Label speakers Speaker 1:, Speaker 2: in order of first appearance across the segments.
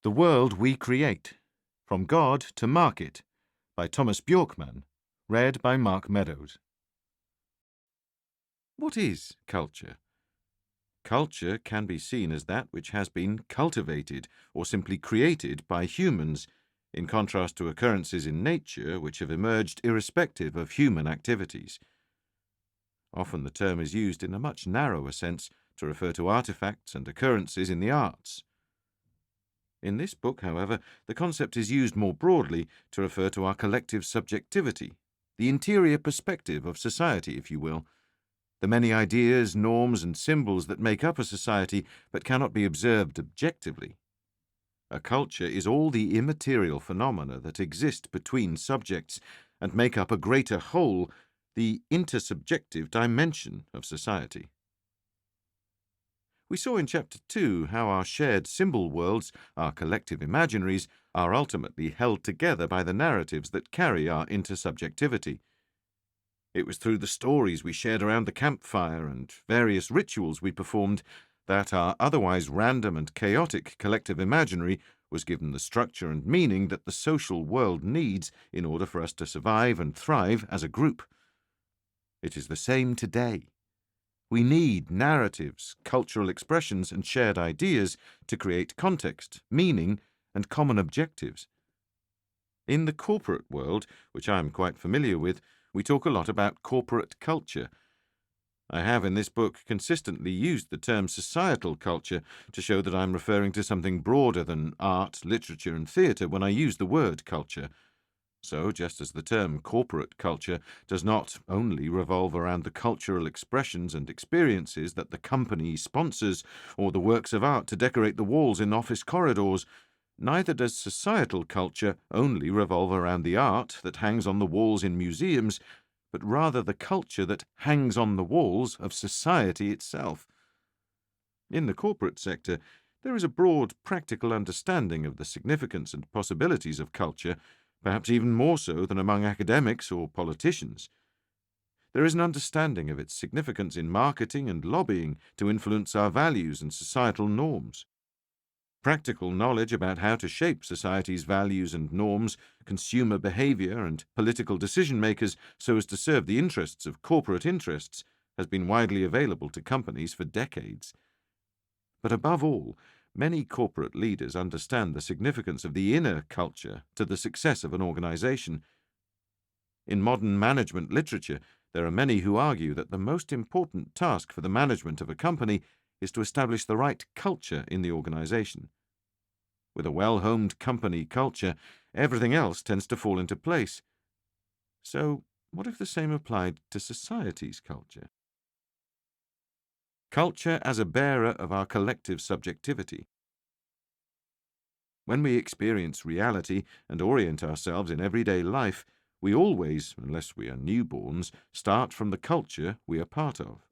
Speaker 1: The World We Create, From God to Market, by Tomas Björkman, read by Mark Meadows. What is culture? Culture can be seen as that which has been cultivated or simply created by humans, in contrast to occurrences in nature which have emerged irrespective of human activities. Often the term is used in a much narrower sense to refer to artifacts and occurrences in the arts. In this book, however, the concept is used more broadly to refer to our collective subjectivity, the interior perspective of society, if you will, the many ideas, norms, and symbols that make up a society but cannot be observed objectively. A culture is all the immaterial phenomena that exist between subjects and make up a greater whole, the intersubjective dimension of society. We saw in Chapter 2 how our shared symbol worlds, our collective imaginaries, are ultimately held together by the narratives that carry our intersubjectivity. It was through the stories we shared around the campfire and various rituals we performed that our otherwise random and chaotic collective imaginary was given the structure and meaning that the social world needs in order for us to survive and thrive as a group. It is the same today. We need narratives, cultural expressions, and shared ideas to create context, meaning, and common objectives. In the corporate world, which I am quite familiar with, we talk a lot about corporate culture. I have in this book consistently used the term societal culture to show that I am referring to something broader than art, literature, and theatre when I use the word culture. So, just as the term corporate culture does not only revolve around the cultural expressions and experiences that the company sponsors or the works of art to decorate the walls in office corridors, neither does societal culture only revolve around the art that hangs on the walls in museums, but rather the culture that hangs on the walls of society itself. In the corporate sector, there is a broad practical understanding of the significance and possibilities of culture, perhaps even more so than among academics or politicians. There is an understanding of its significance in marketing and lobbying to influence our values and societal norms. Practical knowledge about how to shape society's values and norms, consumer behavior, and political decision-makers so as to serve the interests of corporate interests has been widely available to companies for decades. But above all, many corporate leaders understand the significance of the inner culture to the success of an organization. In modern management literature, there are many who argue that the most important task for the management of a company is to establish the right culture in the organization. With a well-honed company culture, everything else tends to fall into place. So, what if the same applied to society's culture? Culture as a bearer of our collective subjectivity. When we experience reality and orient ourselves in everyday life, we always, unless we are newborns, start from the culture we are part of.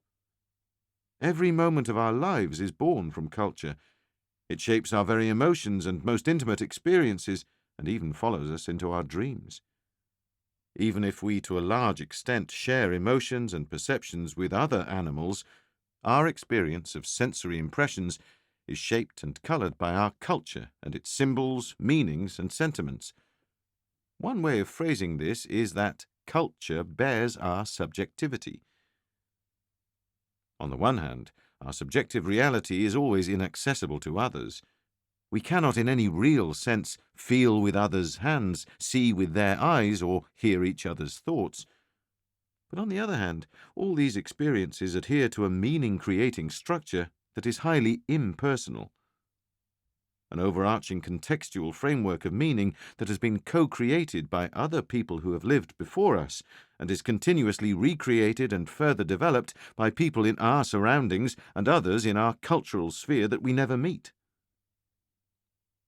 Speaker 1: Every moment of our lives is born from culture. It shapes our very emotions and most intimate experiences, and even follows us into our dreams. Even if we to a large extent share emotions and perceptions with other animals, our experience of sensory impressions is shaped and coloured by our culture and its symbols, meanings, and sentiments. One way of phrasing this is that culture bears our subjectivity. On the one hand, our subjective reality is always inaccessible to others. We cannot in any real sense feel with others' hands, see with their eyes, or hear each other's thoughts. But on the other hand, all these experiences adhere to a meaning-creating structure that is highly impersonal. An overarching contextual framework of meaning that has been co-created by other people who have lived before us and is continuously recreated and further developed by people in our surroundings and others in our cultural sphere that we never meet.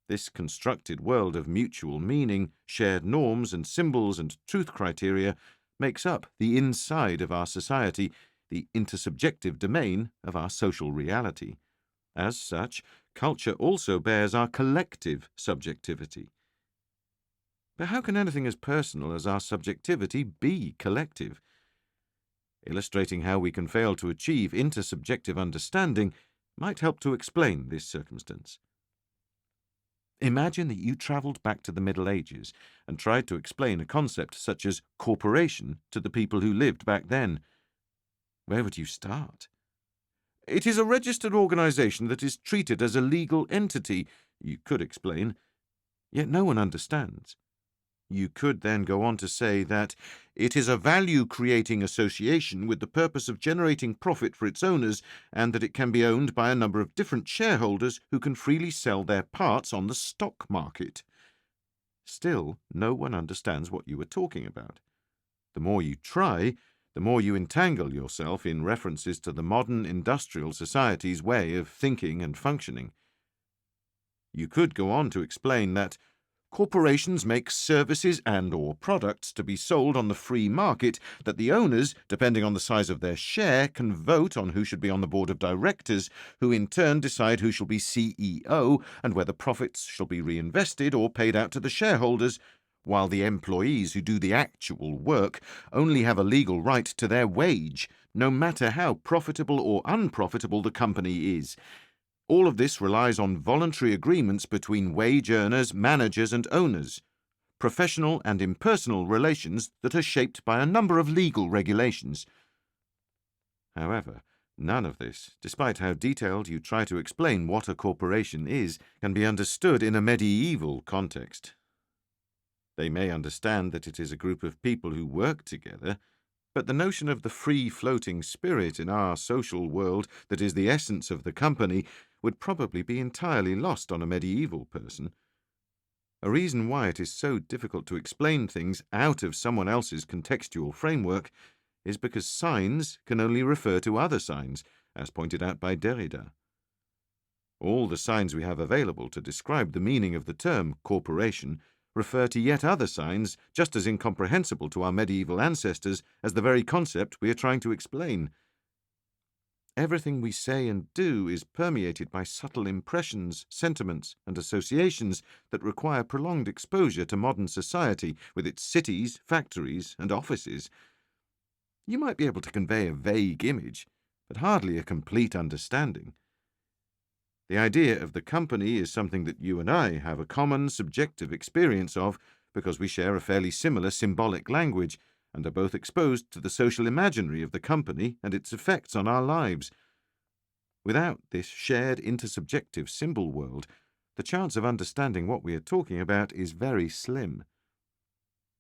Speaker 1: This constructed world of mutual meaning, shared norms and symbols and truth criteria makes up the inside of our society, the intersubjective domain of our social reality. As such, culture also bears our collective subjectivity. But how can anything as personal as our subjectivity be collective? Illustrating how we can fail to achieve intersubjective understanding might help to explain this circumstance. Imagine that you travelled back to the Middle Ages and tried to explain a concept such as corporation to the people who lived back then. Where would you start? It is a registered organisation that is treated as a legal entity, you could explain, yet no one understands. You could then go on to say that it is a value-creating association with the purpose of generating profit for its owners, and that it can be owned by a number of different shareholders who can freely sell their parts on the stock market. Still, no one understands what you are talking about. The more you try, the more you entangle yourself in references to the modern industrial society's way of thinking and functioning. You could go on to explain that corporations make services and/or products to be sold on the free market, that the owners, depending on the size of their share, can vote on who should be on the board of directors, who in turn decide who shall be CEO and whether profits shall be reinvested or paid out to the shareholders, while the employees who do the actual work only have a legal right to their wage, no matter how profitable or unprofitable the company is. All of this relies on voluntary agreements between wage earners, managers, and owners, professional and impersonal relations that are shaped by a number of legal regulations. However, none of this, despite how detailed you try to explain what a corporation is, can be understood in a medieval context. They may understand that it is a group of people who work together, but the notion of the free-floating spirit in our social world that is the essence of the company would probably be entirely lost on a medieval person. A reason why it is so difficult to explain things out of someone else's contextual framework is because signs can only refer to other signs, as pointed out by Derrida. All the signs we have available to describe the meaning of the term corporation refer to yet other signs just as incomprehensible to our medieval ancestors as the very concept we are trying to explain. Everything we say and do is permeated by subtle impressions, sentiments, and associations that require prolonged exposure to modern society with its cities, factories, and offices. You might be able to convey a vague image, but hardly a complete understanding. The idea of the company is something that you and I have a common subjective experience of because we share a fairly similar symbolic language and are both exposed to the social imaginary of the company and its effects on our lives. Without this shared intersubjective symbol world, the chance of understanding what we are talking about is very slim.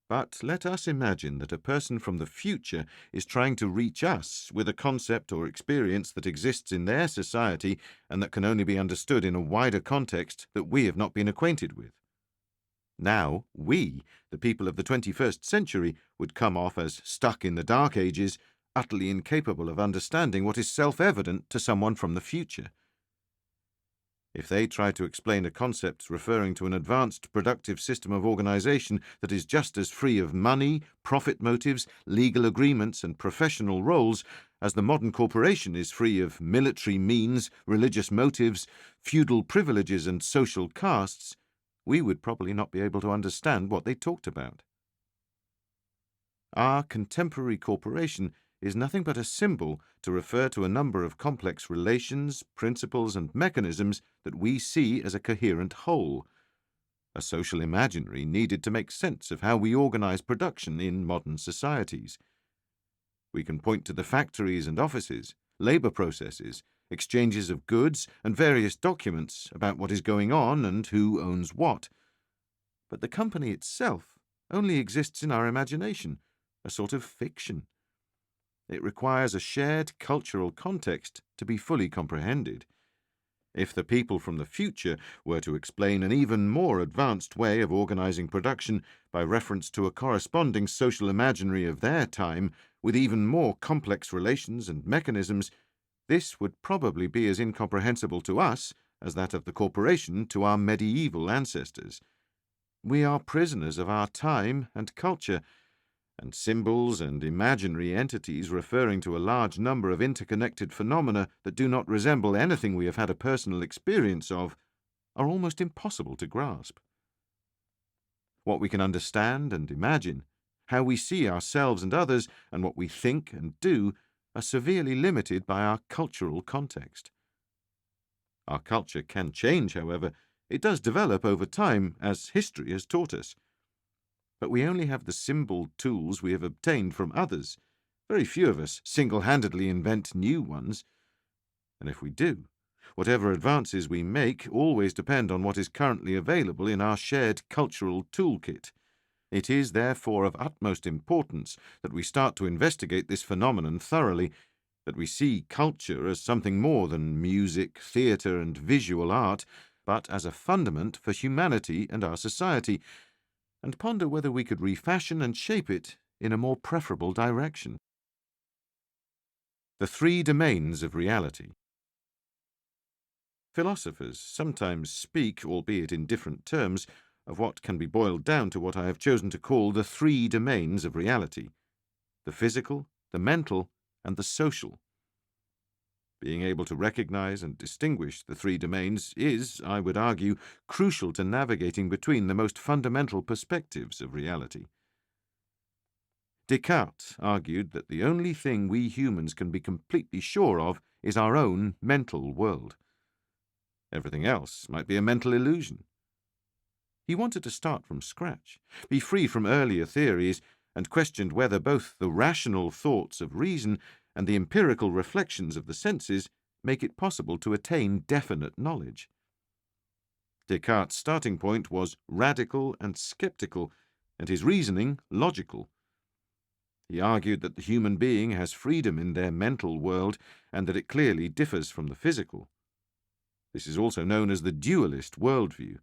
Speaker 1: But let us imagine that a person from the future is trying to reach us with a concept or experience that exists in their society and that can only be understood in a wider context that we have not been acquainted with. Now, we, the people of the 21st century, would come off as stuck in the Dark Ages, utterly incapable of understanding what is self-evident to someone from the future. If they try to explain a concept referring to an advanced productive system of organization that is just as free of money, profit motives, legal agreements, and professional roles as the modern corporation is free of military means, religious motives, feudal privileges, and social castes, we would probably not be able to understand what they talked about. Our contemporary corporation is nothing but a symbol to refer to a number of complex relations, principles, and mechanisms that we see as a coherent whole, a social imaginary needed to make sense of how we organize production in modern societies. We can point to the factories and offices, labor processes, exchanges of goods, and various documents about what is going on and who owns what. But the company itself only exists in our imagination, a sort of fiction. It requires a shared cultural context to be fully comprehended. If the people from the future were to explain an even more advanced way of organizing production by reference to a corresponding social imaginary of their time, with even more complex relations and mechanisms, this would probably be as incomprehensible to us as that of the corporation to our medieval ancestors. We are prisoners of our time and culture, and symbols and imaginary entities referring to a large number of interconnected phenomena that do not resemble anything we have had a personal experience of are almost impossible to grasp. What we can understand and imagine, how we see ourselves and others, and what we think and do are severely limited by our cultural context. Our culture can change, however, It does develop over time, as history has taught us. But we only have the symbol tools we have obtained from others. Very few of us single-handedly invent new ones. And if we do, whatever advances we make always depend on what is currently available in our shared cultural toolkit. It is therefore of utmost importance that we start to investigate this phenomenon thoroughly, that we see culture as something more than music, theatre, and visual art, but as a fundament for humanity and our society, and ponder whether we could refashion and shape it in a more preferable direction. The three domains of reality. Philosophers sometimes speak, albeit in different terms, of what can be boiled down to what I have chosen to call the three domains of reality: the physical, the mental, and the social. Being able to recognize and distinguish the three domains is, I would argue, crucial to navigating between the most fundamental perspectives of reality. Descartes argued that the only thing we humans can be completely sure of is our own mental world. Everything else might be a mental illusion. He wanted to start from scratch, be free from earlier theories, and questioned whether both the rational thoughts of reason and the empirical reflections of the senses make it possible to attain definite knowledge. Descartes' starting point was radical and skeptical, and his reasoning logical. He argued that the human being has freedom in their mental world, and that it clearly differs from the physical. This is also known as the dualist worldview.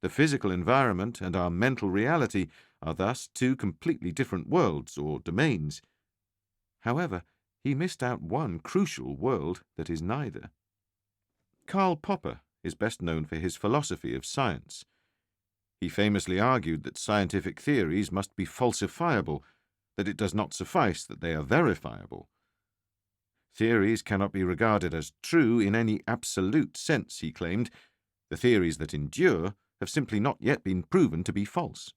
Speaker 1: The physical environment and our mental reality are thus two completely different worlds or domains. However, he missed out one crucial world that is neither. Karl Popper is best known for his philosophy of science. He famously argued that scientific theories must be falsifiable, that it does not suffice that they are verifiable. Theories cannot be regarded as true in any absolute sense, he claimed. The theories that endure have simply not yet been proven to be false.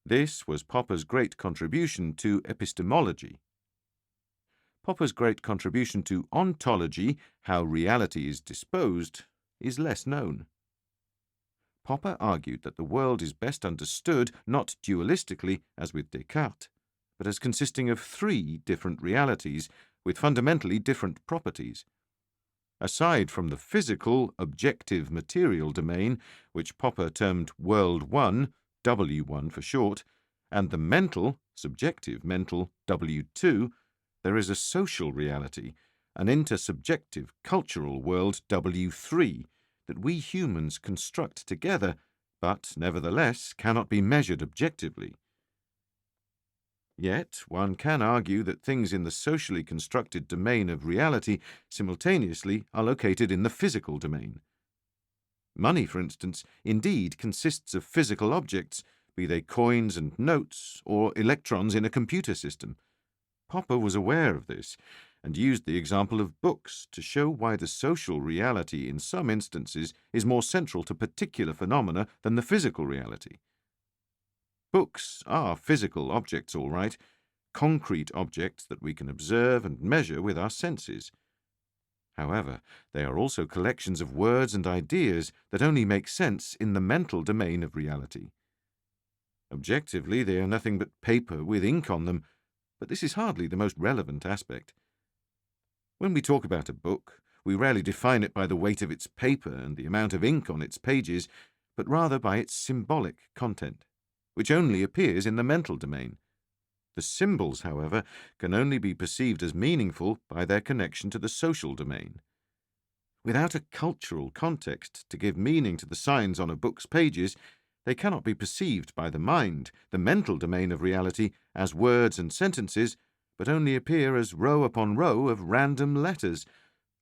Speaker 1: This was Popper's great contribution to epistemology. Popper's great contribution to ontology, how reality is disposed, is less known. Popper argued that the world is best understood not dualistically, as with Descartes, but as consisting of three different realities with fundamentally different properties. Aside from the physical, objective material domain, which Popper termed World 1, W1 for short, and the mental, subjective mental, W2, there is a social reality, an intersubjective cultural world, W3, that we humans construct together, but nevertheless cannot be measured objectively. Yet one can argue that things in the socially constructed domain of reality simultaneously are located in the physical domain. Money, for instance, indeed consists of physical objects, be they coins and notes or electrons in a computer system. Popper was aware of this and used the example of books to show why the social reality in some instances is more central to particular phenomena than the physical reality. Books are physical objects, all right, concrete objects that we can observe and measure with our senses. However, they are also collections of words and ideas that only make sense in the mental domain of reality. Objectively, they are nothing but paper with ink on them, but this is hardly the most relevant aspect. When we talk about a book, we rarely define it by the weight of its paper and the amount of ink on its pages, but rather by its symbolic content, which only appears in the mental domain. The symbols, however, can only be perceived as meaningful by their connection to the social domain. Without a cultural context to give meaning to the signs on a book's pages, they cannot be perceived by the mind, the mental domain of reality, as words and sentences, but only appear as row upon row of random letters,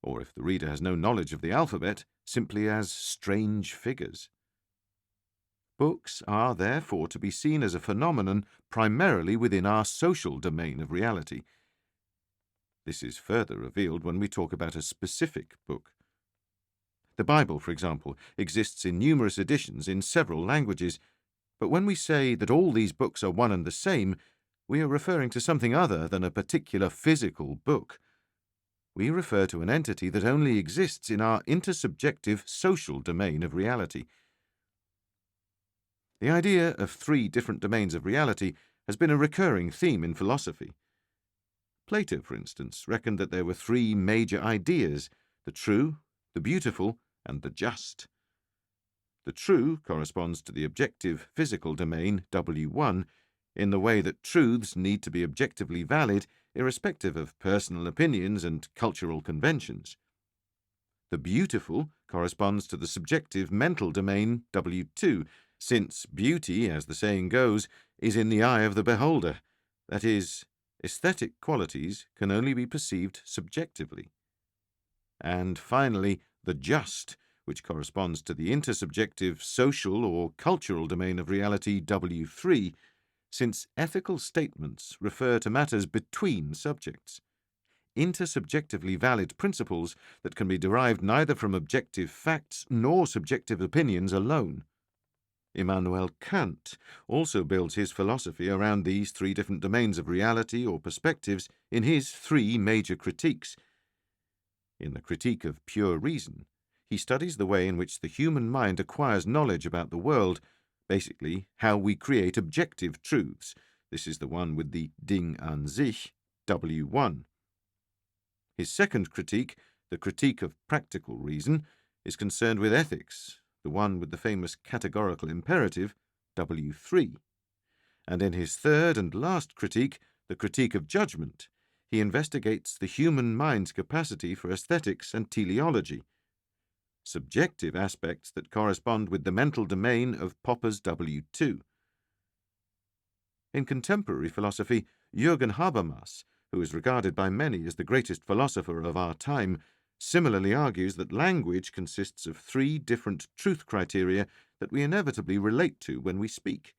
Speaker 1: or if the reader has no knowledge of the alphabet, simply as strange figures. Books are therefore to be seen as a phenomenon primarily within our social domain of reality. This is further revealed when we talk about a specific book. The Bible, for example, exists in numerous editions in several languages, but when we say that all these books are one and the same, we are referring to something other than a particular physical book. we refer to an entity that only exists in our intersubjective social domain of reality. The idea of three different domains of reality has been a recurring theme in philosophy. Plato, for instance, reckoned that there were three major ideas: the true, the beautiful, and the just. The true corresponds to the objective physical domain, W1, in the way that truths need to be objectively valid irrespective of personal opinions and cultural conventions. The beautiful corresponds to the subjective mental domain, W2, since beauty, as the saying goes, is in the eye of the beholder. That is, aesthetic qualities can only be perceived subjectively. And finally, the just, which corresponds to the intersubjective social or cultural domain of reality, W3, since ethical statements refer to matters between subjects. Intersubjectively valid principles that can be derived neither from objective facts nor subjective opinions alone. Immanuel Kant also builds his philosophy around these three different domains of reality or perspectives in his three major critiques. In the Critique of Pure Reason, he studies the way in which the human mind acquires knowledge about the world, basically how we create objective truths. This is the one with the Ding an sich, W1. His second critique, the Critique of Practical Reason, is concerned with ethics, the one with the famous categorical imperative, W3. And in his third and last critique, the Critique of Judgment, he investigates the human mind's capacity for aesthetics and teleology, subjective aspects that correspond with the mental domain of Popper's W2. In contemporary philosophy, Jürgen Habermas, who is regarded by many as the greatest philosopher of our time, similarly argues that language consists of three different truth criteria that we inevitably relate to when we speak.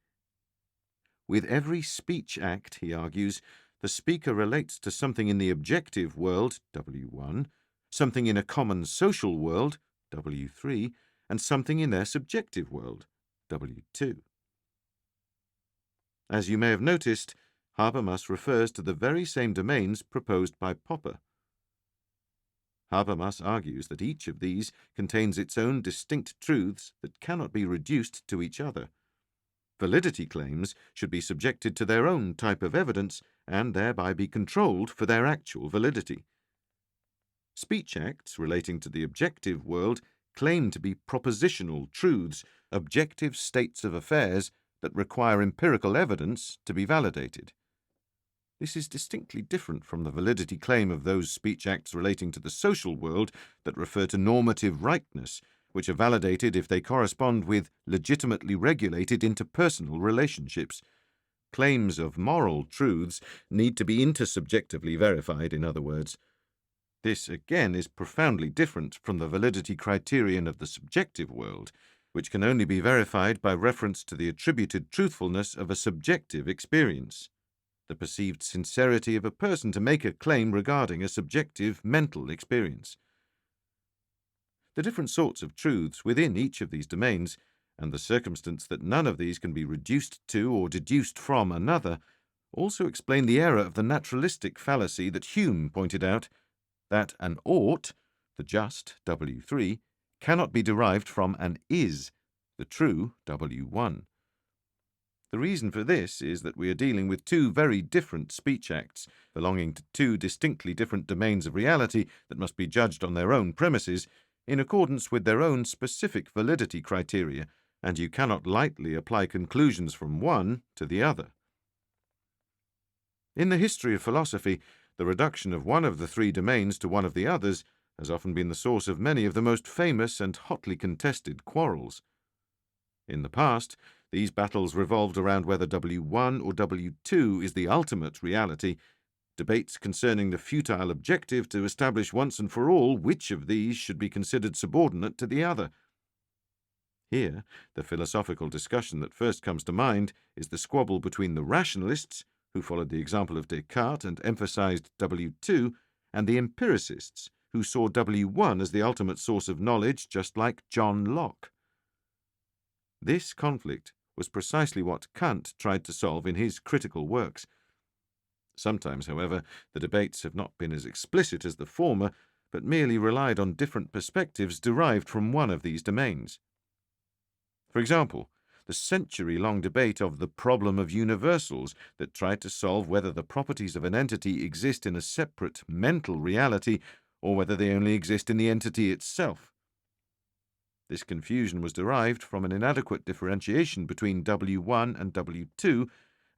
Speaker 1: With every speech act, he argues, the speaker relates to something in the objective world, W1, something in a common social world, W3, and something in their subjective world, W2. As you may have noticed, Habermas refers to the very same domains proposed by Popper. Habermas argues that each of these contains its own distinct truths that cannot be reduced to each other. Validity claims should be subjected to their own type of evidence and thereby be controlled for their actual validity. Speech acts relating to the objective world claim to be propositional truths, objective states of affairs that require empirical evidence to be validated. This is distinctly different from the validity claim of those speech acts relating to the social world that refer to normative rightness, which are validated if they correspond with legitimately regulated interpersonal relationships. Claims of moral truths need to be intersubjectively verified, in other words. This, again, is profoundly different from the validity criterion of the subjective world, which can only be verified by reference to the attributed truthfulness of a subjective experience, the perceived sincerity of a person to make a claim regarding a subjective mental experience. The different sorts of truths within each of these domains, and the circumstance that none of these can be reduced to or deduced from another, also explain the error of the naturalistic fallacy that Hume pointed out, that an ought, the just, W3, cannot be derived from an is, the true, W1. The reason for this is that we are dealing with two very different speech acts, belonging to two distinctly different domains of reality that must be judged on their own premises, in accordance with their own specific validity criteria, and you cannot lightly apply conclusions from one to the other. In the history of philosophy, the reduction of one of the three domains to one of the others has often been the source of many of the most famous and hotly contested quarrels. In the past, these battles revolved around whether W1 or W2 is the ultimate reality, debates concerning the futile objective to establish once and for all which of these should be considered subordinate to the other. Here, the philosophical discussion that first comes to mind is the squabble between the rationalists, who followed the example of Descartes and emphasized W2, and the empiricists, who saw W1 as the ultimate source of knowledge, just like John Locke. This conflict was precisely what Kant tried to solve in his critical works. Sometimes, however, the debates have not been as explicit as the former, but merely relied on different perspectives derived from one of these domains. For example, the century-long debate of the problem of universals that tried to solve whether the properties of an entity exist in a separate mental reality or whether they only exist in the entity itself. This confusion was derived from an inadequate differentiation between W1 and W2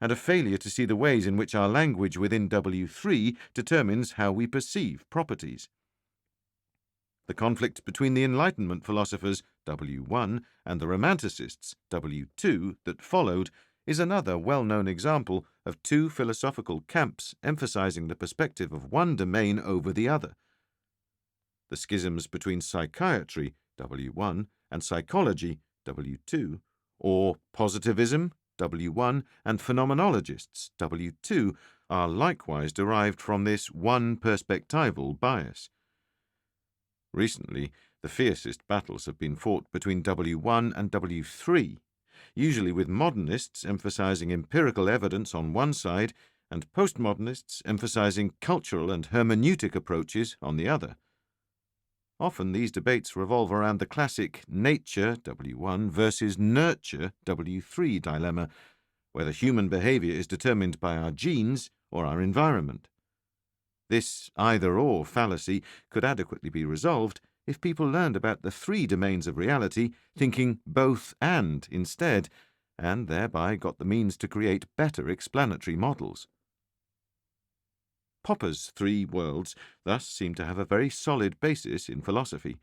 Speaker 1: and a failure to see the ways in which our language within W3 determines how we perceive properties. The conflict between the Enlightenment philosophers, W1, and the Romanticists, W2, that followed is another well-known example of two philosophical camps emphasizing the perspective of one domain over the other. The schisms between psychiatry, W1, and psychology, W2, or positivism, W1, and phenomenologists, W2, are likewise derived from this one perspectival bias. Recently, the fiercest battles have been fought between W1 and W3, usually with modernists emphasizing empirical evidence on one side and postmodernists emphasizing cultural and hermeneutic approaches on the other. Often these debates revolve around the classic nature, W1, versus nurture, W3 dilemma, whether human behavior is determined by our genes or our environment. This either-or fallacy could adequately be resolved if people learned about the three domains of reality, thinking both and instead, and thereby got the means to create better explanatory models. Popper's three worlds thus seem to have a very solid basis in philosophy.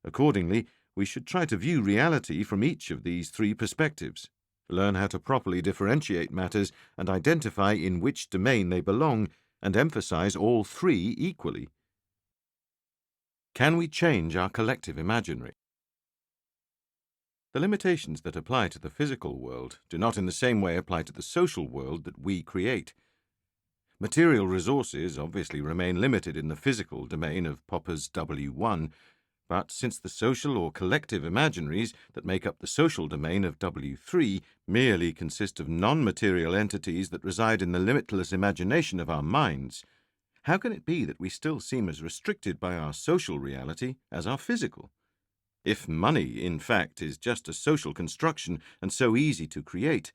Speaker 1: Accordingly, we should try to view reality from each of these three perspectives, learn how to properly differentiate matters and identify in which domain they belong, and emphasize all three equally. Can we change our collective imaginary? The limitations that apply to the physical world do not in the same way apply to the social world that we create. Material resources obviously remain limited in the physical domain of Popper's W1, but since the social or collective imaginaries that make up the social domain of W3 merely consist of non-material entities that reside in the limitless imagination of our minds, how can it be that we still seem as restricted by our social reality as our physical? If money, in fact, is just a social construction and so easy to create,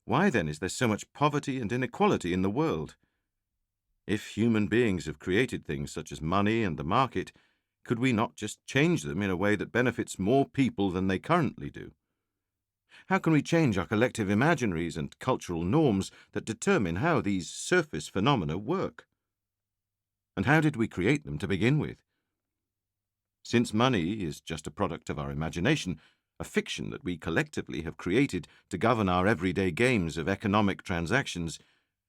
Speaker 1: why then is there so much poverty and inequality in the world? If human beings have created things such as money and the market, could we not just change them in a way that benefits more people than they currently do? How can we change our collective imaginaries and cultural norms that determine how these surface phenomena work? And how did we create them to begin with? Since money is just a product of our imagination, a fiction that we collectively have created to govern our everyday games of economic transactions,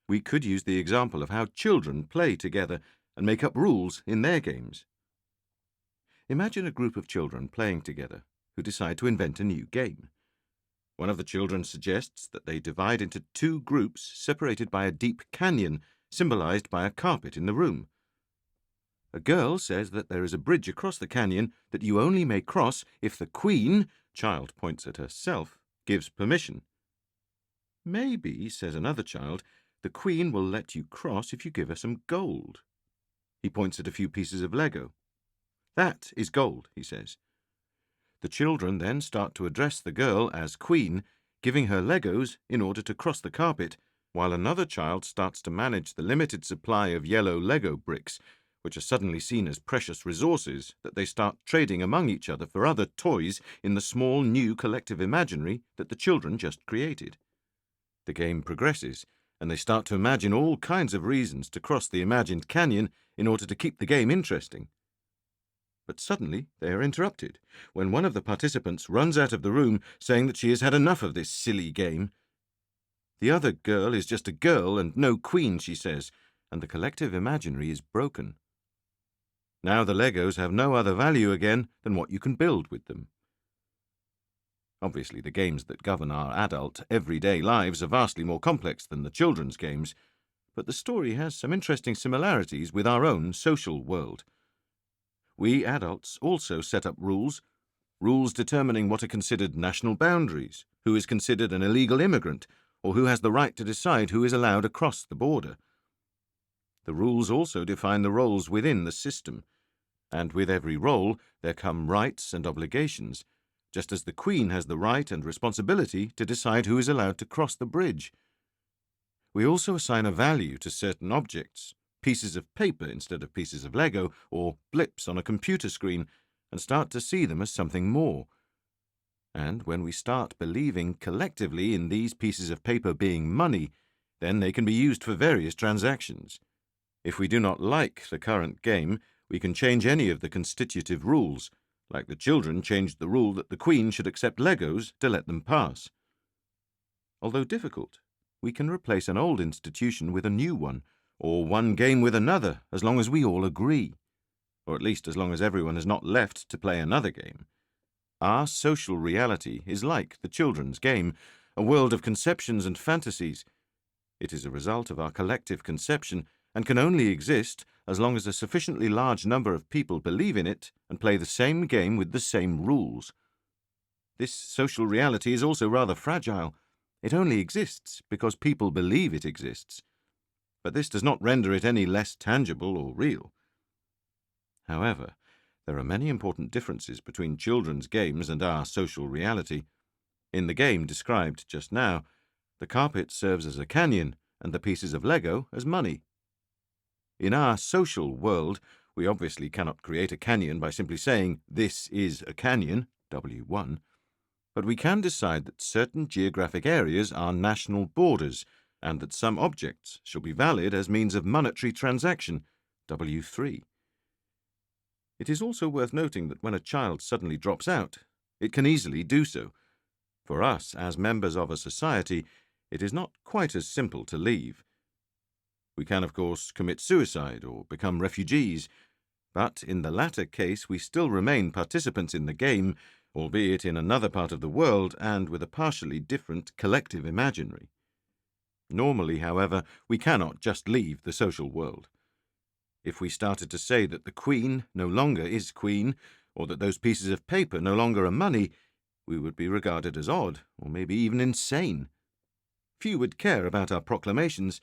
Speaker 1: we could use the example of how children play together and make up rules in their games. Imagine a group of children playing together who decide to invent a new game. One of the children suggests that they divide into two groups separated by a deep canyon, symbolized by a carpet in the room. A girl says that there is a bridge across the canyon that you only may cross if the queen, child points at herself, gives permission. Maybe, says another child, the queen will let you cross if you give her some gold. He points at a few pieces of Lego. That is gold, he says. The children then start to address the girl as queen, giving her Legos in order to cross the carpet, while another child starts to manage the limited supply of yellow Lego bricks, which are suddenly seen as precious resources that they start trading among each other for other toys in the small new collective imaginary that the children just created. The game progresses, and they start to imagine all kinds of reasons to cross the imagined canyon in order to keep the game interesting. But suddenly they are interrupted when one of the participants runs out of the room saying that she has had enough of this silly game. The other girl is just a girl and no queen, she says, and the collective imaginary is broken. Now the Legos have no other value again than what you can build with them. Obviously, the games that govern our adult, everyday lives are vastly more complex than the children's games, but the story has some interesting similarities with our own social world. We adults also set up rules determining what are considered national boundaries, who is considered an illegal immigrant, or who has the right to decide who is allowed across the border. The rules also define the roles within the system, and with every role there come rights and obligations, just as the Queen has the right and responsibility to decide who is allowed to cross the bridge. We also assign a value to certain objects, pieces of paper instead of pieces of Lego, or blips on a computer screen, and start to see them as something more. And when we start believing collectively in these pieces of paper being money, then they can be used for various transactions. If we do not like the current game, we can change any of the constitutive rules, like the children changed the rule that the Queen should accept Legos to let them pass. Although difficult, we can replace an old institution with a new one, or one game with another, as long as we all agree, or at least as long as everyone is not left to play another game. Our social reality is like the children's game, a world of conceptions and fantasies. It is a result of our collective conception and can only exist as long as a sufficiently large number of people believe in it and play the same game with the same rules. This social reality is also rather fragile. It only exists because people believe it exists. But this does not render it any less tangible or real. However, there are many important differences between children's games and our social reality. In the game described just now, the carpet serves as a canyon and the pieces of Lego as money. In our social world, we obviously cannot create a canyon by simply saying, "This is a canyon," W1, but we can decide that certain geographic areas are national borders and that some objects shall be valid as means of monetary transaction, W3. It is also worth noting that when a child suddenly drops out, it can easily do so. For us, as members of a society, it is not quite as simple to leave. We can, of course, commit suicide or become refugees, but in the latter case we still remain participants in the game, albeit in another part of the world and with a partially different collective imaginary. Normally, however, we cannot just leave the social world. If we started to say that the Queen no longer is Queen, or that those pieces of paper no longer are money, we would be regarded as odd, or maybe even insane. Few would care about our proclamations.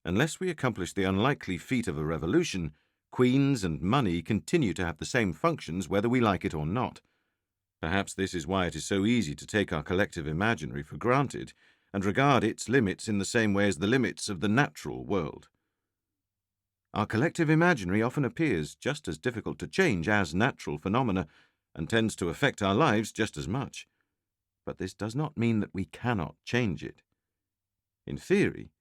Speaker 1: Unless we accomplish the unlikely feat of a revolution, queens and money continue to have the same functions whether we like it or not. Perhaps this is why it is so easy to take our collective imaginary for granted and regard its limits in the same way as the limits of the natural world. Our collective imaginary often appears just as difficult to change as natural phenomena and tends to affect our lives just as much. But this does not mean that we cannot change it. In theory,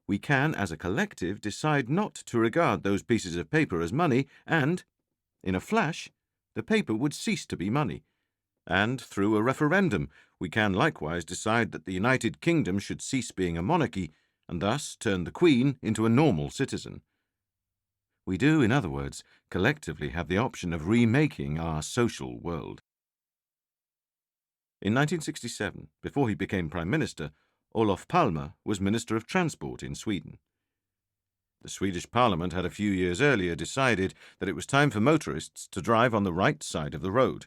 Speaker 1: we can, as a collective, decide not to regard those pieces of paper as money and, in a flash, the paper would cease to be money. And, through a referendum, we can likewise decide that the United Kingdom should cease being a monarchy and thus turn the Queen into a normal citizen. We do, in other words, collectively have the option of remaking our social world. In 1967, before he became Prime Minister, Olof Palme was Minister of Transport in Sweden. The Swedish Parliament had a few years earlier decided that it was time for motorists to drive on the right side of the road.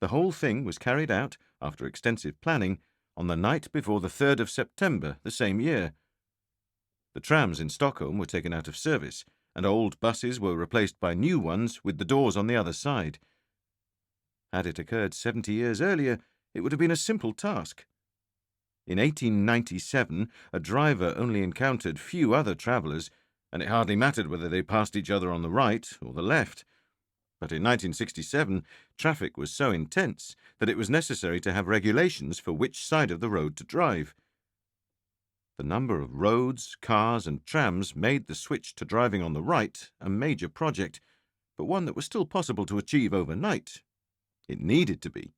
Speaker 1: The whole thing was carried out, after extensive planning, on the night before the 3rd of September the same year. The trams in Stockholm were taken out of service, and old buses were replaced by new ones with the doors on the other side. Had it occurred 70 years earlier, it would have been a simple task. In 1897, a driver only encountered few other travellers, and it hardly mattered whether they passed each other on the right or the left. But in 1967, traffic was so intense that it was necessary to have regulations for which side of the road to drive. The number of roads, cars and trams made the switch to driving on the right a major project, but one that was still possible to achieve overnight. It needed to be.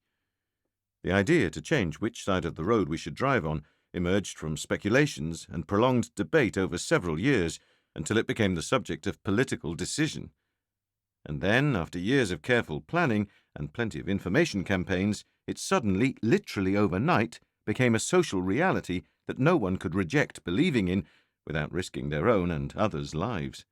Speaker 1: The idea to change which side of the road we should drive on emerged from speculations and prolonged debate over several years until it became the subject of political decision. And then, after years of careful planning and plenty of information campaigns, it suddenly, literally overnight, became a social reality that no one could reject believing in without risking their own and others' lives.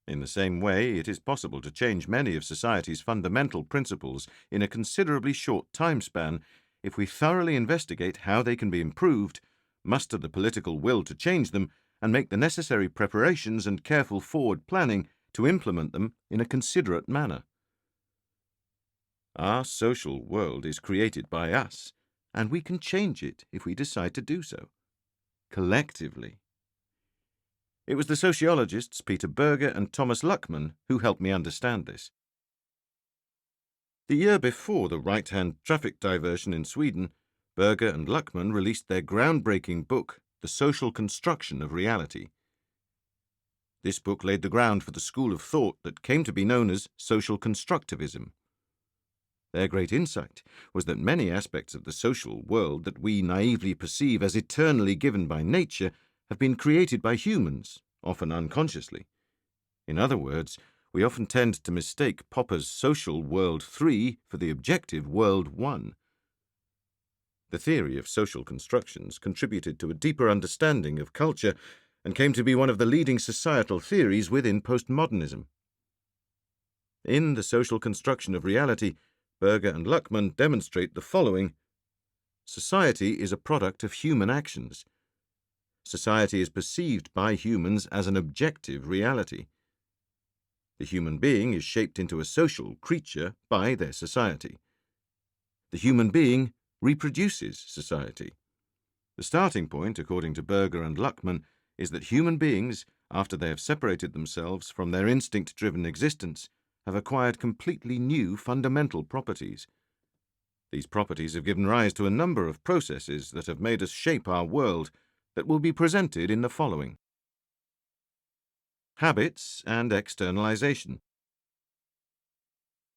Speaker 1: In the same way, it is possible to change many of society's fundamental principles in a considerably short time span if we thoroughly investigate how they can be improved, muster the political will to change them, and make the necessary preparations and careful forward planning to implement them in a considerate manner. Our social world is created by us, and we can change it if we decide to do so, collectively. It was the sociologists Peter Berger and Thomas Luckman who helped me understand this. The year before the Righthand traffic diversion in Sweden, Berger and Luckman released their groundbreaking book, The Social Construction of Reality. This book laid the ground for the school of thought that came to be known as social constructivism. Their great insight was that many aspects of the social world that we naively perceive as eternally given by nature have been created by humans, often unconsciously. In other words, we often tend to mistake Popper's social world 3 for the objective world 1. The theory of social constructions contributed to a deeper understanding of culture and came to be one of the leading societal theories within postmodernism. In The Social Construction of Reality, Berger and Luckman demonstrate the following. Society is a product of human actions. Society is perceived by humans as an objective reality. The human being is shaped into a social creature by their society. The human being reproduces society. The starting point, according to Berger and Luckman, is that human beings, after they have separated themselves from their instinct-driven existence, have acquired completely new fundamental properties. These properties have given rise to a number of processes that have made us shape our world that will be presented in the following. Habits and externalization.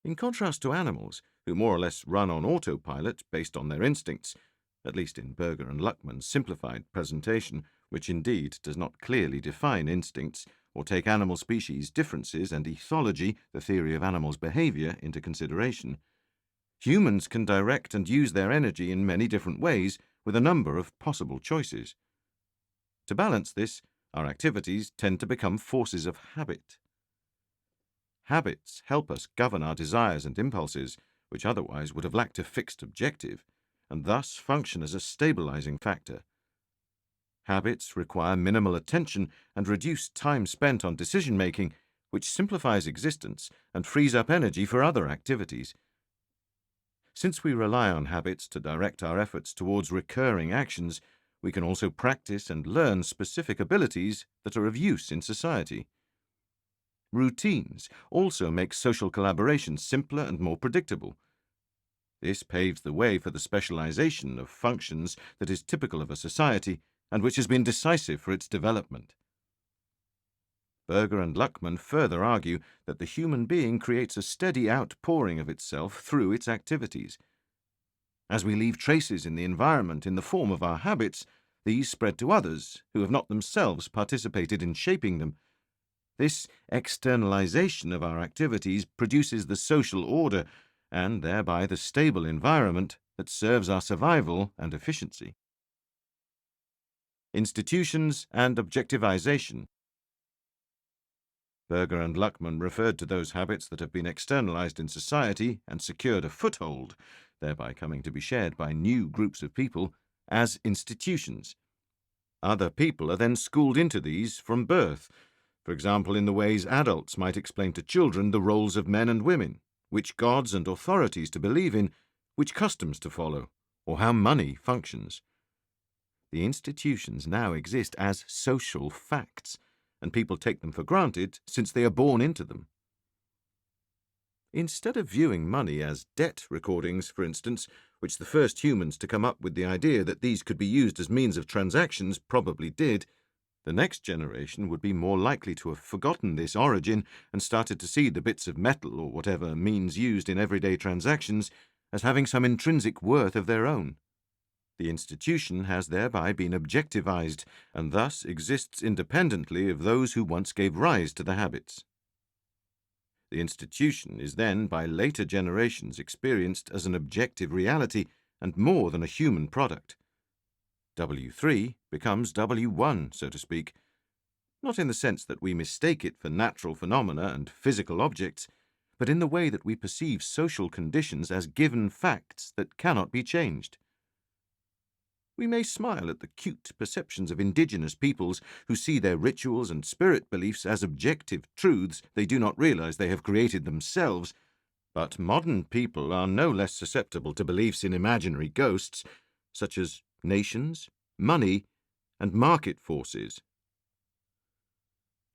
Speaker 1: In contrast to animals, who more or less run on autopilot based on their instincts, at least in Berger and Luckman's simplified presentation, which indeed does not clearly define instincts or take animal species differences and ethology, the theory of animals' behavior, into consideration, humans can direct and use their energy in many different ways with a number of possible choices. To balance this, our activities tend to become forces of habit. Habits help us govern our desires and impulses, which otherwise would have lacked a fixed objective, and thus function as a stabilizing factor. Habits require minimal attention and reduced time spent on decision-making, which simplifies existence and frees up energy for other activities. Since we rely on habits to direct our efforts towards recurring actions, we can also practice and learn specific abilities that are of use in society. Routines also make social collaboration simpler and more predictable. This paves the way for the specialization of functions that is typical of a society and which has been decisive for its development. Berger and Luckman further argue that the human being creates a steady outpouring of itself through its activities. As we leave traces in the environment in the form of our habits, these spread to others who have not themselves participated in shaping them. This externalization of our activities produces the social order and thereby the stable environment that serves our survival and efficiency. Institutions and Objectivization. Berger and Luckman referred to those habits that have been externalized in society and secured a foothold, thereby coming to be shared by new groups of people, as institutions. Other people are then schooled into these from birth, for example in the ways adults might explain to children the roles of men and women, which gods and authorities to believe in, which customs to follow, or how money functions. The institutions now exist as social facts, and people take them for granted since they are born into them. Instead of viewing money as debt recordings, for instance, which the first humans to come up with the idea that these could be used as means of transactions probably did, the next generation would be more likely to have forgotten this origin and started to see the bits of metal or whatever means used in everyday transactions as having some intrinsic worth of their own. The institution has thereby been objectivized and thus exists independently of those who once gave rise to the habits. The institution is then by later generations experienced as an objective reality and more than a human product. W3 becomes W1, so to speak, not in the sense that we mistake it for natural phenomena and physical objects, but in the way that we perceive social conditions as given facts that cannot be changed. We may smile at the cute perceptions of indigenous peoples who see their rituals and spirit beliefs as objective truths they do not realize they have created themselves, but modern people are no less susceptible to beliefs in imaginary ghosts, such as nations, money, and market forces.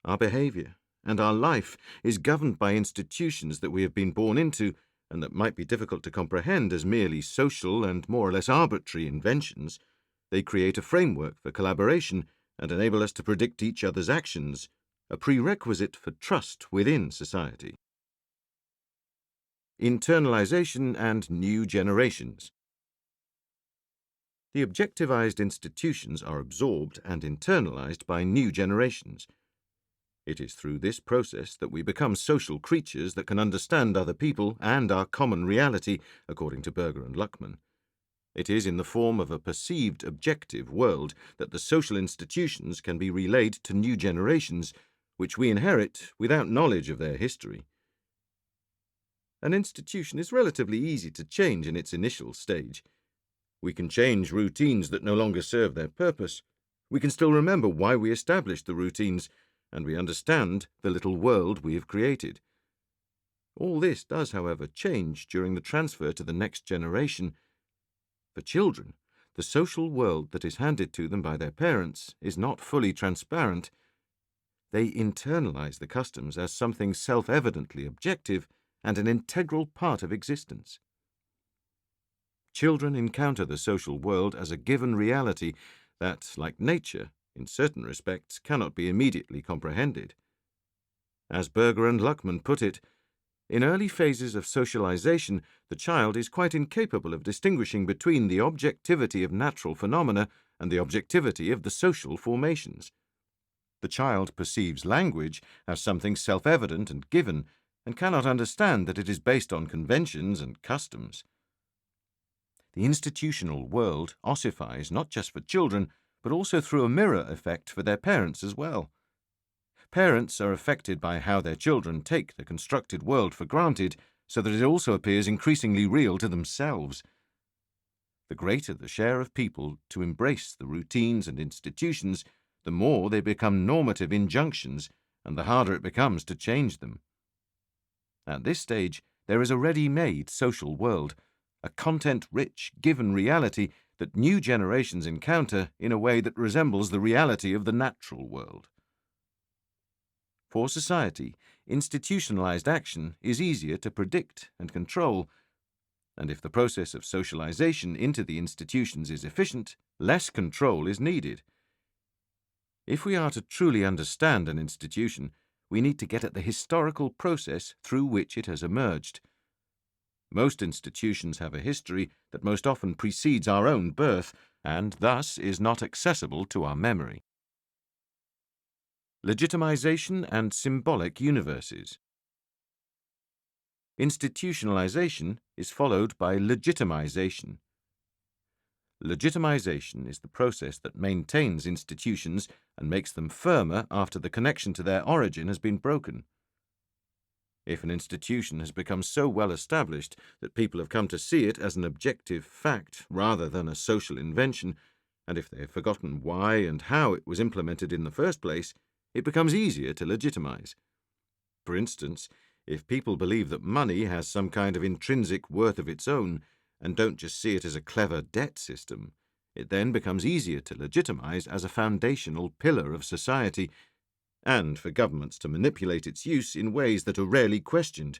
Speaker 1: Our behavior and our life is governed by institutions that we have been born into and that might be difficult to comprehend as merely social and more or less arbitrary inventions. They create a framework for collaboration and enable us to predict each other's actions, a prerequisite for trust within society. Internalization and New Generations. The objectivized institutions are absorbed and internalized by new generations. It is through this process that we become social creatures that can understand other people and our common reality, according to Berger and Luckman. It is in the form of a perceived objective world that the social institutions can be relayed to new generations, which we inherit without knowledge of their history. An institution is relatively easy to change in its initial stage. We can change routines that no longer serve their purpose. We can still remember why we established the routines, and we understand the little world we have created. All this does, however, change during the transfer to the next generation. For children, the social world that is handed to them by their parents is not fully transparent. They internalize the customs as something self-evidently objective and an integral part of existence. Children encounter the social world as a given reality that, like nature, in certain respects, cannot be immediately comprehended. As Berger and Luckman put it, in early phases of socialization, the child is quite incapable of distinguishing between the objectivity of natural phenomena and the objectivity of the social formations. The child perceives language as something self-evident and given, and cannot understand that it is based on conventions and customs. The institutional world ossifies not just for children, but also through a mirror effect for their parents as well. Parents are affected by how their children take the constructed world for granted, so that it also appears increasingly real to themselves. The greater the share of people to embrace the routines and institutions, the more they become normative injunctions, and the harder it becomes to change them. At this stage, there is a ready-made social world, a content-rich, given reality that new generations encounter in a way that resembles the reality of the natural world. For society, institutionalized action is easier to predict and control, and if the process of socialization into the institutions is efficient, less control is needed. If we are to truly understand an institution, we need to get at the historical process through which it has emerged. Most institutions have a history that most often precedes our own birth, and thus is not accessible to our memory. Legitimization and Symbolic Universes. Institutionalization is followed by legitimization. Legitimization is the process that maintains institutions and makes them firmer after the connection to their origin has been broken. If an institution has become so well established that people have come to see it as an objective fact rather than a social invention, and if they have forgotten why and how it was implemented in the first place, it becomes easier to legitimize. For instance, if people believe that money has some kind of intrinsic worth of its own and don't just see it as a clever debt system, it then becomes easier to legitimize as a foundational pillar of society, and for governments to manipulate its use in ways that are rarely questioned.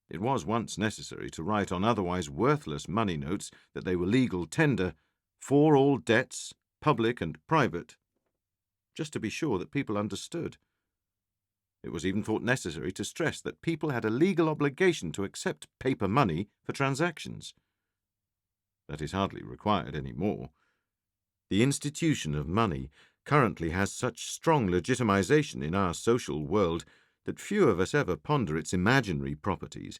Speaker 1: It was once necessary to write on otherwise worthless money notes that they were legal tender for all debts, public and private, just to be sure that people understood. It was even thought necessary to stress that people had a legal obligation to accept paper money for transactions. That is hardly required any more. The institution of money currently has such strong legitimization in our social world that few of us ever ponder its imaginary properties.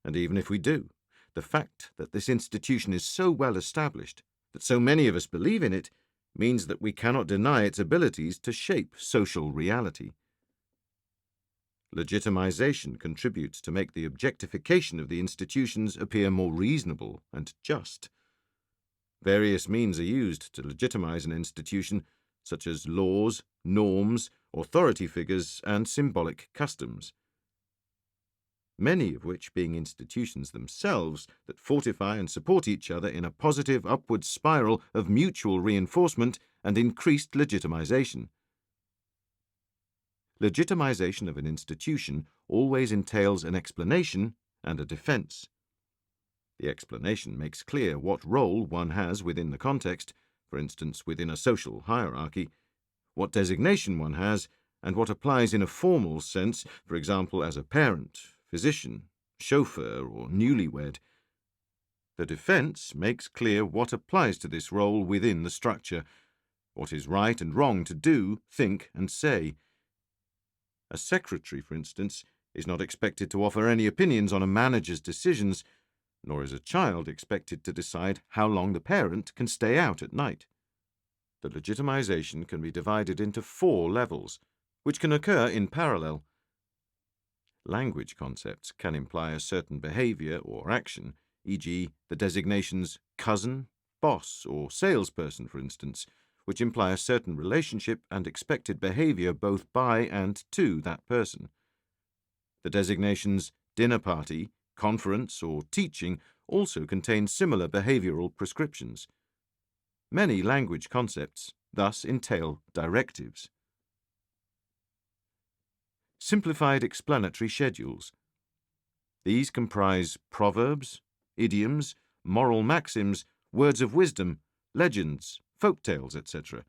Speaker 1: And even if we do, the fact that this institution is so well established, that so many of us believe in it, means that we cannot deny its abilities to shape social reality. Legitimization contributes to make the objectification of the institutions appear more reasonable and just. Various means are used to legitimize an institution, such as laws, norms, authority figures, and symbolic customs, many of which being institutions themselves that fortify and support each other in a positive upward spiral of mutual reinforcement and increased legitimization. Legitimization of an institution always entails an explanation and a defense. The explanation makes clear what role one has within the context, for instance within a social hierarchy, what designation one has, and what applies in a formal sense, for example as a parent, physician, chauffeur, or newlywed. The defense makes clear what applies to this role within the structure, what is right and wrong to do, think, and say. A secretary, for instance, is not expected to offer any opinions on a manager's decisions, nor is a child expected to decide how long the parent can stay out at night. The legitimization can be divided into 4 levels, which can occur in parallel. Language concepts can imply a certain behavior or action, e.g., the designations cousin, boss, or salesperson, for instance, which imply a certain relationship and expected behavior both by and to that person. The designations dinner party, conference, or teaching also contain similar behavioral prescriptions. Many language concepts thus entail directives. Simplified explanatory schedules. These comprise proverbs, idioms, moral maxims, words of wisdom, legends, folk tales, etc.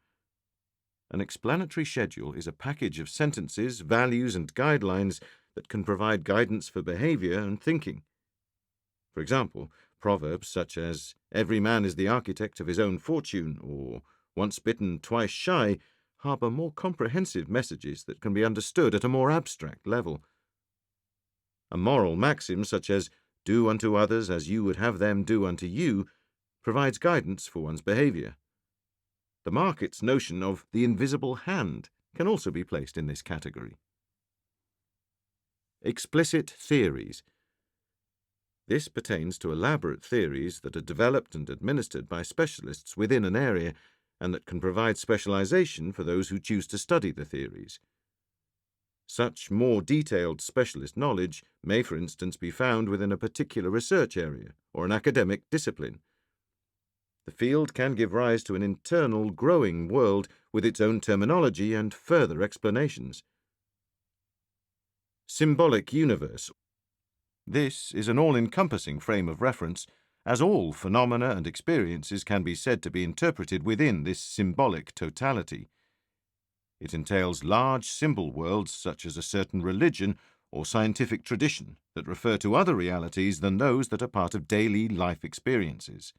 Speaker 1: An explanatory schedule is a package of sentences, values, and guidelines that can provide guidance for behavior and thinking. For example, proverbs such as "every man is the architect of his own fortune" or "once bitten, twice shy" harbour more comprehensive messages that can be understood at a more abstract level. A moral maxim such as "do unto others as you would have them do unto you" provides guidance for one's behavior. The market's notion of the invisible hand can also be placed in this category. Explicit theories. This pertains to elaborate theories that are developed and administered by specialists within an area and that can provide specialization for those who choose to study the theories. Such more detailed specialist knowledge may, for instance, be found within a particular research area or an academic discipline. The field can give rise to an internal, growing world with its own terminology and further explanations. Symbolic universe. This is an all-encompassing frame of reference, as all phenomena and experiences can be said to be interpreted within this symbolic totality. It entails large symbol worlds such as a certain religion or scientific tradition that refer to other realities than those that are part of daily life experiences.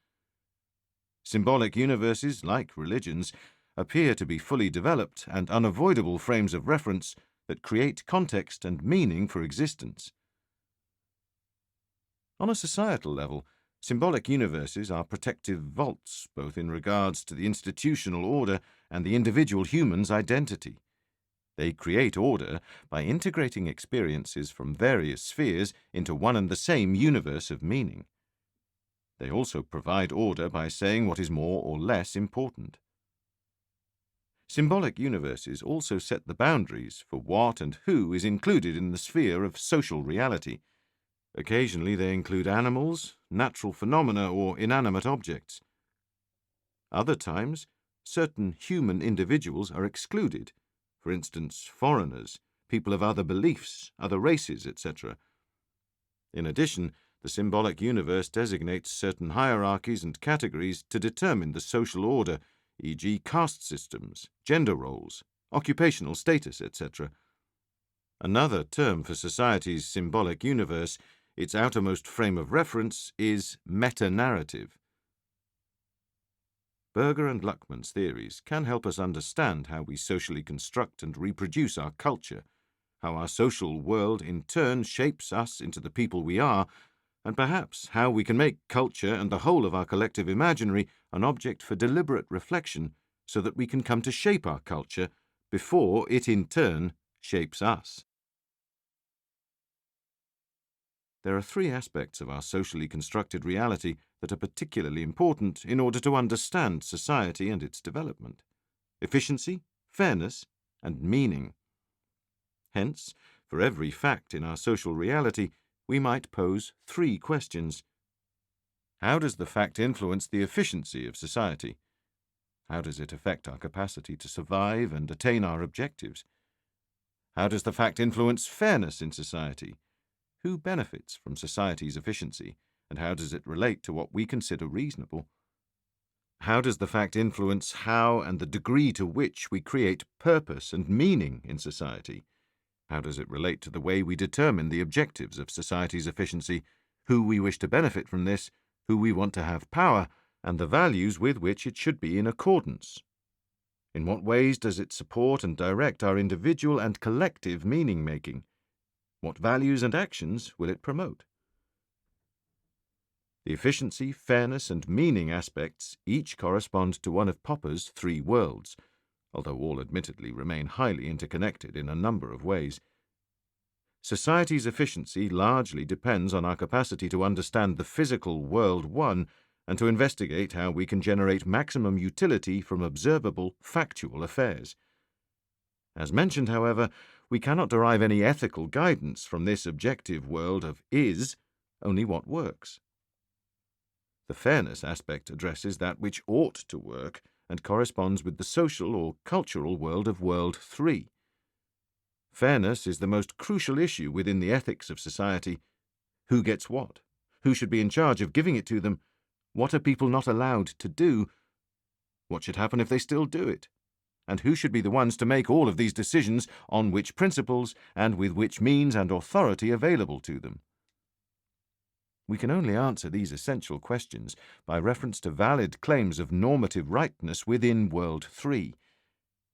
Speaker 1: Symbolic universes, like religions, appear to be fully developed and unavoidable frames of reference that create context and meaning for existence. On a societal level, symbolic universes are protective vaults, both in regards to the institutional order and the individual human's identity. They create order by integrating experiences from various spheres into one and the same universe of meaning. They also provide order by saying what is more or less important. Symbolic universes also set the boundaries for what and who is included in the sphere of social reality. Occasionally they include animals, natural phenomena, or inanimate objects. Other times, certain human individuals are excluded, for instance, foreigners, people of other beliefs, other races, etc. In addition, the symbolic universe designates certain hierarchies and categories to determine the social order, e.g. caste systems, gender roles, occupational status, etc. Another term for society's symbolic universe, its outermost frame of reference, is meta-narrative. Berger and Luckman's theories can help us understand how we socially construct and reproduce our culture, how our social world in turn shapes us into the people we are, and perhaps how we can make culture and the whole of our collective imaginary an object for deliberate reflection so that we can come to shape our culture before it in turn shapes us. there are three aspects of our socially constructed reality that are particularly important in order to understand society and its development: efficiency, fairness, and meaning. Hence, for every fact in our social reality, we might pose three questions. How does the fact influence the efficiency of society? How does it affect our capacity to survive and attain our objectives? How does the fact influence fairness in society? Who benefits from society's efficiency, and how does it relate to what we consider reasonable? How does the fact influence how and the degree to which we create purpose and meaning in society? How does it relate to the way we determine the objectives of society's efficiency, who we wish to benefit from this, who we want to have power, and the values with which it should be in accordance? In what ways does it support and direct our individual and collective meaning-making? What values and actions will it promote? The efficiency, fairness, and meaning aspects each correspond to one of Popper's three worlds, although all admittedly remain highly interconnected in a number of ways. Society's efficiency largely depends on our capacity to understand the physical world one, and to investigate how we can generate maximum utility from observable, factual affairs. As mentioned, however, we cannot derive any ethical guidance from this objective world of is, only what works. The fairness aspect addresses that which ought to work and corresponds with the social or cultural world of World 3. Fairness is the most crucial issue within the ethics of society. Who gets what? Who should be in charge of giving it to them? What are people not allowed to do? What should happen if they still do it? And who should be the ones to make all of these decisions, on which principles and with which means and authority available to them? We can only answer these essential questions by reference to valid claims of normative rightness within World 3,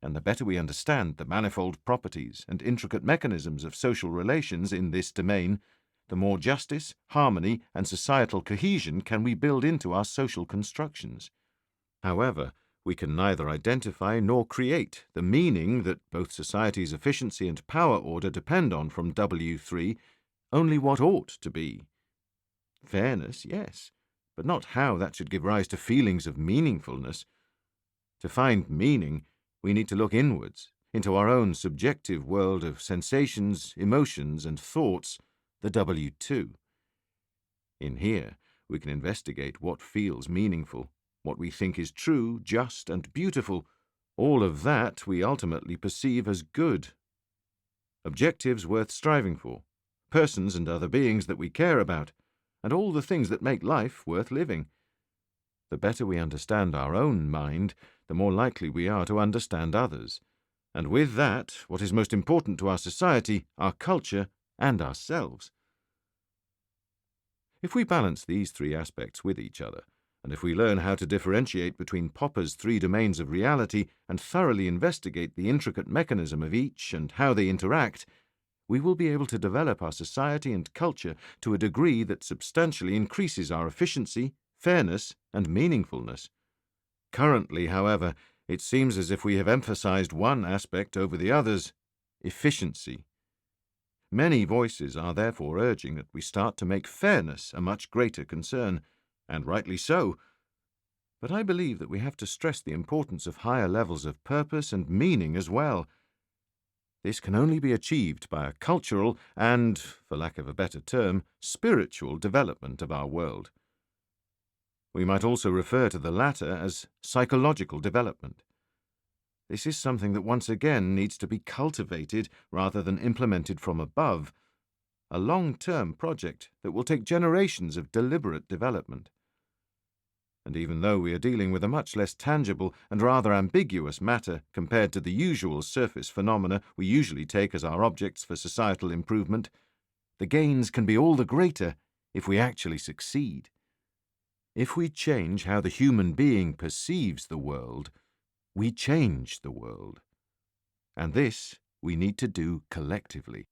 Speaker 1: and the better we understand the manifold properties and intricate mechanisms of social relations in this domain, the more justice, harmony, and societal cohesion can we build into our social constructions. However, we can neither identify nor create the meaning that both society's efficiency and power order depend on from W3, only what ought to be. Fairness, yes, but not how that should give rise to feelings of meaningfulness. To find meaning, we need to look inwards, into our own subjective world of sensations, emotions, and thoughts, the W2. In here, we can investigate what feels meaningful, what we think is true, just, and beautiful. All of that we ultimately perceive as good. Objectives worth striving for, persons and other beings that we care about, and all the things that make life worth living. The better we understand our own mind, the more likely we are to understand others, and with that, what is most important to our society, our culture, and ourselves. If we balance these three aspects with each other, and if we learn how to differentiate between Popper's three domains of reality and thoroughly investigate the intricate mechanism of each and how they interact, we will be able to develop our society and culture to a degree that substantially increases our efficiency, fairness, and meaningfulness. Currently, however, it seems as if we have emphasized one aspect over the others: efficiency. Many voices are therefore urging that we start to make fairness a much greater concern, and rightly so. But I believe that we have to stress the importance of higher levels of purpose and meaning as well. This can only be achieved by a cultural and, for lack of a better term, spiritual development of our world. We might also refer to the latter as psychological development. This is something that once again needs to be cultivated rather than implemented from above, a long-term project that will take generations of deliberate development. And even though we are dealing with a much less tangible and rather ambiguous matter compared to the usual surface phenomena we usually take as our objects for societal improvement, the gains can be all the greater if we actually succeed. If we change how the human being perceives the world, we change the world. And this we need to do collectively.